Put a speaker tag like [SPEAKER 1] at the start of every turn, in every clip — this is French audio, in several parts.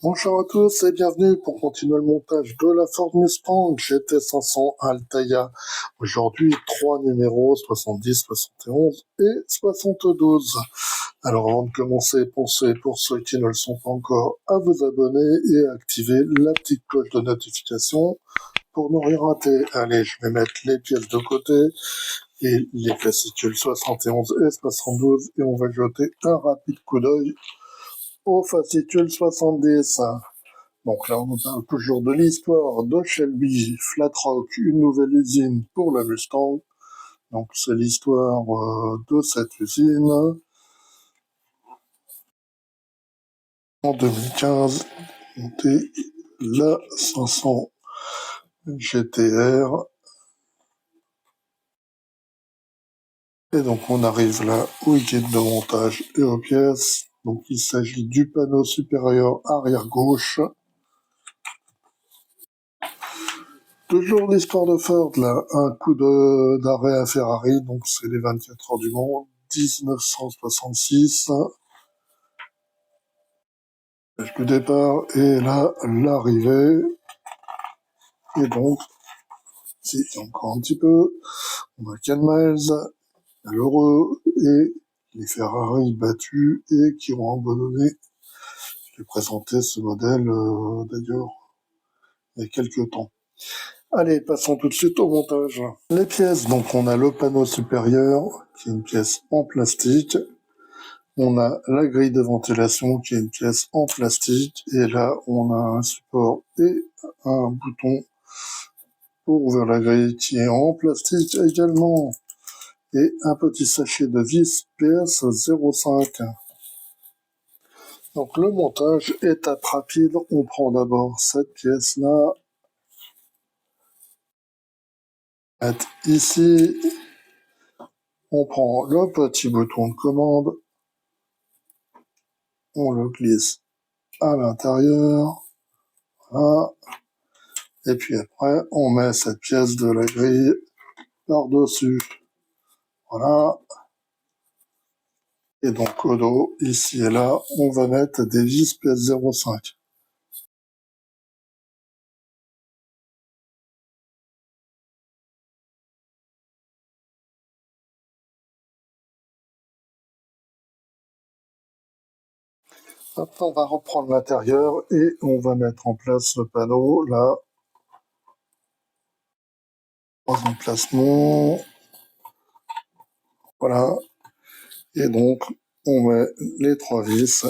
[SPEAKER 1] Bonjour à tous et bienvenue pour continuer le montage de la Ford Mustang GT500 Altaïa. Aujourd'hui, 3 numéros 70, 71 et 72. Alors avant de commencer, pensez pour ceux qui ne le sont pas encore à vous abonner et à activer la petite cloche de notification pour ne rien rater. Allez, je vais mettre les pièces de côté et les fascicules 71 et 72 et on va jeter un rapide coup d'œil au fascicule 70. Donc là, on parle toujours de l'histoire de Shelby Flatrock, une nouvelle usine pour la Mustang. Donc c'est l'histoire de cette usine. En 2015, montée la 500 GTR. Et donc on arrive là au guide de montage et aux pièces. Donc il s'agit du panneau supérieur arrière gauche. Toujours l'histoire de Ford, là, un coup d'arrêt à Ferrari, donc c'est les 24 heures du Mans, 1966. Le départ et là, l'arrivée. Et donc, si, encore un petit peu, on a Ken Miles, l'heureux, et les Ferrari battus et qui ont abandonné. J'ai présenté ce modèle, d'ailleurs, il y a quelques temps. Allez, passons tout de suite au montage. Les pièces, donc on a le panneau supérieur, qui est une pièce en plastique. On a la grille de ventilation, qui est une pièce en plastique. Et là, on a un support et un bouton pour ouvrir la grille, qui est en plastique également. Et un petit sachet de vis PS05. Donc le montage est rapide. On prend d'abord cette pièce-là. Ici, on prend le petit bouton de commande, on le glisse à l'intérieur, voilà. Et puis après, on met cette pièce de la grille par-dessus, voilà. Et donc au dos, ici et là, on va mettre des vis PS05. Maintenant, on va reprendre l'intérieur et on va mettre en place le panneau, là, en emplacement, voilà. Et donc, on met les 3 vis.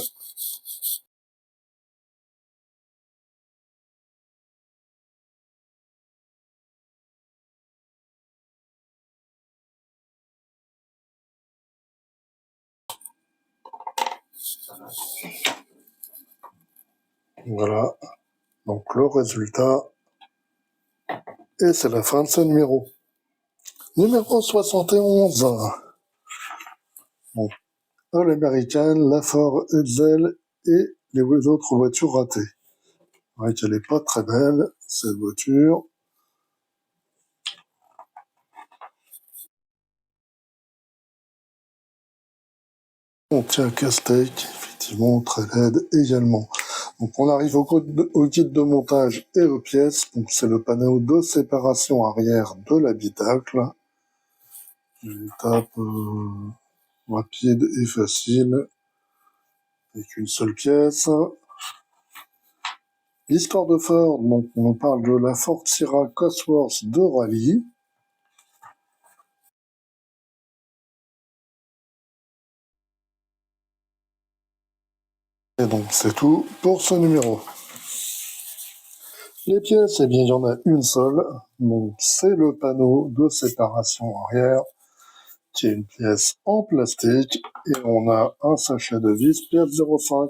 [SPEAKER 1] Voilà. Donc, le résultat. Et c'est la fin de ce numéro. Numéro 71. Donc, à l'américaine, la Ford Edsel et les autres voitures ratées. Ouais, qu'elle est pas très belle, cette voiture. On tient casse-tête, effectivement, très laide également. Donc on arrive au guide de montage et aux pièces. Donc c'est le panneau de séparation arrière de l'habitacle. Une étape rapide et facile, avec une seule pièce. L'histoire de Ford, donc on parle de la Ford Sierra Cosworth de rallye. Et donc c'est tout pour ce numéro. Les pièces, eh bien il y en a une seule, donc c'est le panneau de séparation arrière, qui est une pièce en plastique, et on a un sachet de vis PS05.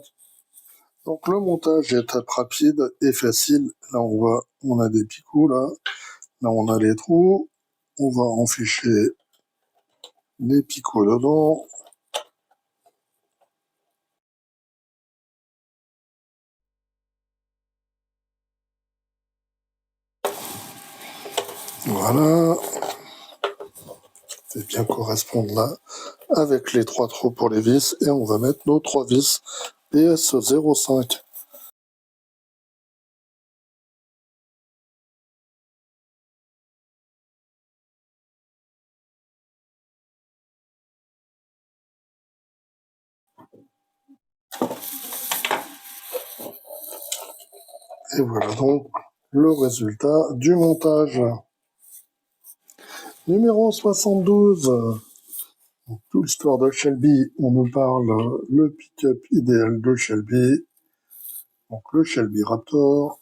[SPEAKER 1] Donc le montage est très rapide et facile. Là on a des picots là, là on a les trous, on va enficher les picots dedans. Voilà, c'est bien correspondre là avec les 3 trous pour les vis, et on va mettre nos 3 vis PS05. Et voilà donc le résultat du montage. Numéro 72. Donc, tout l'histoire de Shelby, on nous parle le pick-up idéal de Shelby. Donc le Shelby Raptor.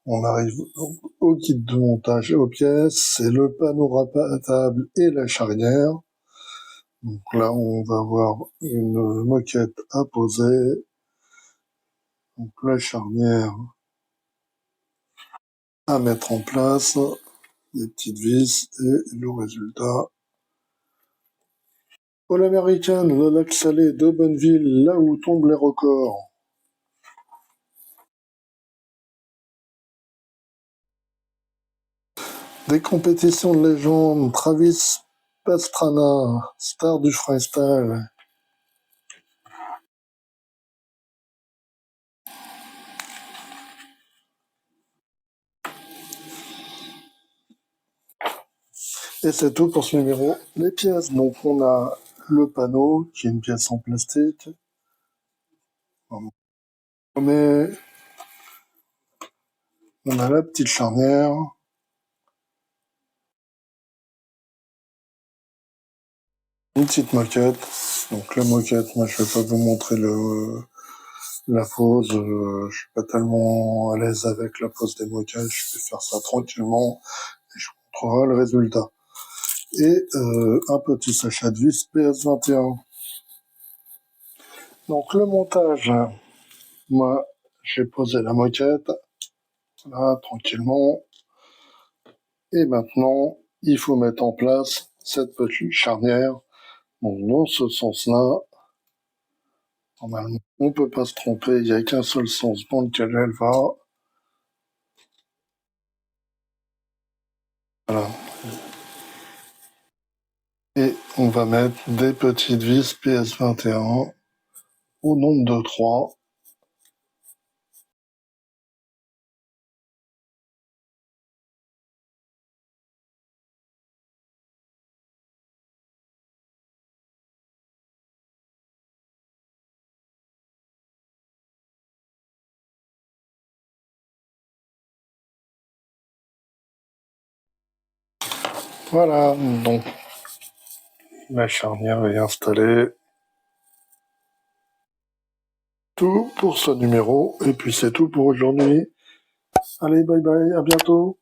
[SPEAKER 1] On arrive au kit de montage et aux pièces. C'est le panneau rabattable et la charnière. Donc là, on va avoir une moquette à poser. Donc la charnière à mettre en place, des petites vis et le résultat. All American, le lac salé de Bonneville, là où tombent les records. Des compétitions de légende, Travis Pastrana, star du freestyle. Et c'est tout pour ce numéro. Les pièces, donc on a le panneau, qui est une pièce en plastique. Mais on a la petite charnière. Une petite moquette. Donc la moquette, moi je vais pas vous montrer la pose. Je suis pas tellement à l'aise avec la pose des moquettes. Je vais faire ça tranquillement et je vous montrerai le résultat. Et un petit sachet de vis PS21. Donc le montage, moi j'ai posé la moquette là tranquillement. Et maintenant, il faut mettre en place cette petite charnière. Donc dans ce sens-là, normalement, on peut pas se tromper, il n'y a qu'un seul sens dans lequel elle va. Voilà. Et on va mettre des petites vis PS21 au nombre de 3. Voilà, donc la charnière est installée. Tout pour ce numéro, et puis c'est tout pour aujourd'hui. Allez, bye bye, à bientôt.